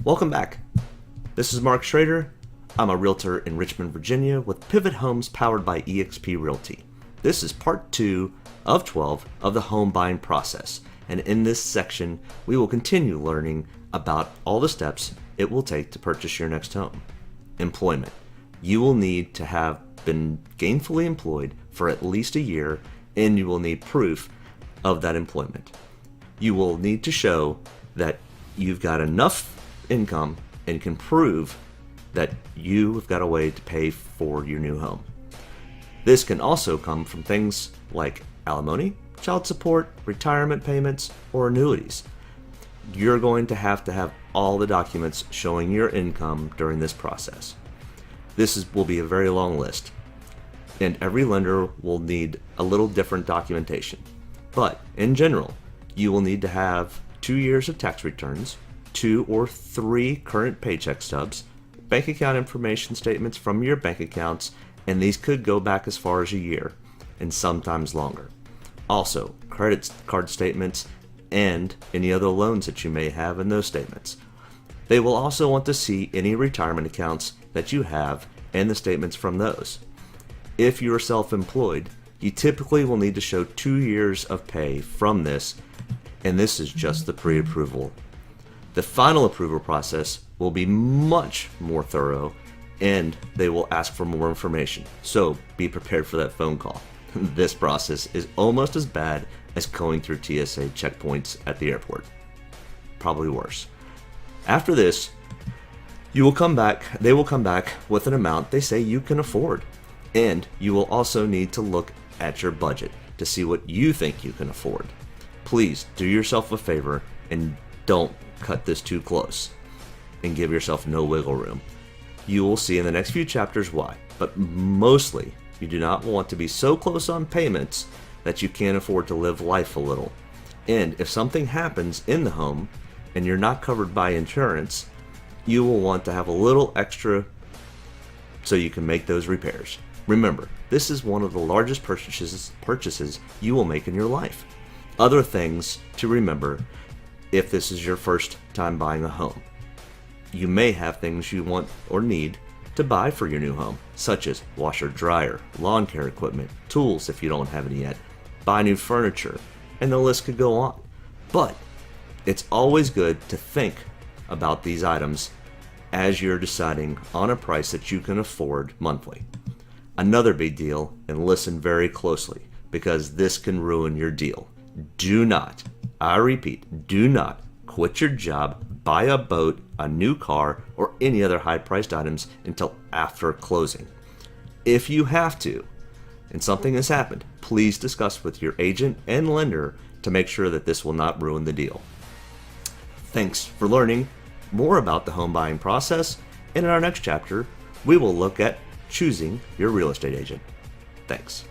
Welcome back. This is Mark Schrader. I'm a realtor in Richmond, Virginia with Pivot Homes powered by eXp Realty. This is part 2 of 12 of the home buying process. And in this section, we will continue learning about all the steps it will take to purchase your next home. Employment. You will need to have been gainfully employed for at least a year, and you will need proof of that employment. You will need to show that you've got enough income and can prove that you've got a way to pay for your new home. This can also come from things like alimony, child support, retirement payments, or annuities. You're going to have all the documents showing your income during this process. Will be a very long list, and every lender will need a little different documentation. But in general, you will need to have 2 years of tax returns, 2 or 3 current paycheck stubs, bank account information statements from your bank accounts, and these could go back as far as a year and sometimes longer. Also, credit card statements and any other loans that you may have in those statements. They will also want to see any retirement accounts that you have and the statements from those. If you are self-employed, you typically will need to show 2 years of pay from this, and this is just the pre-approval. The final approval process will be much more thorough, and they will ask for more information, so be prepared for that phone call. This process is almost as bad as going through TSA checkpoints at the airport. Probably worse. After this, they will come back with an amount they say you can afford, and you will also need to look at your budget to see what you think you can afford. Please do yourself a favor and don't cut this too close and give yourself no wiggle room. You will see in the next few chapters why, but mostly you do not want to be so close on payments that you can't afford to live life a little. And if something happens in the home and you're not covered by insurance, you will want to have a little extra so you can make those repairs. Remember, this is one of the largest purchases you will make in your life. Other things to remember if this is your first time buying a home. You may have things you want or need to buy for your new home, such as washer, dryer, lawn care equipment, tools if you don't have any yet, buy new furniture, and the list could go on. But it's always good to think about these items as you're deciding on a price that you can afford monthly. Another big deal, and listen very closely, because this can ruin your deal. Do not, I repeat, do not quit your job, buy a boat, a new car, or any other high-priced items until after closing. If you have to, and something has happened, please discuss with your agent and lender to make sure that this will not ruin the deal. Thanks for learning more about the home buying process, and in our next chapter, we will look at choosing your real estate agent. Thanks.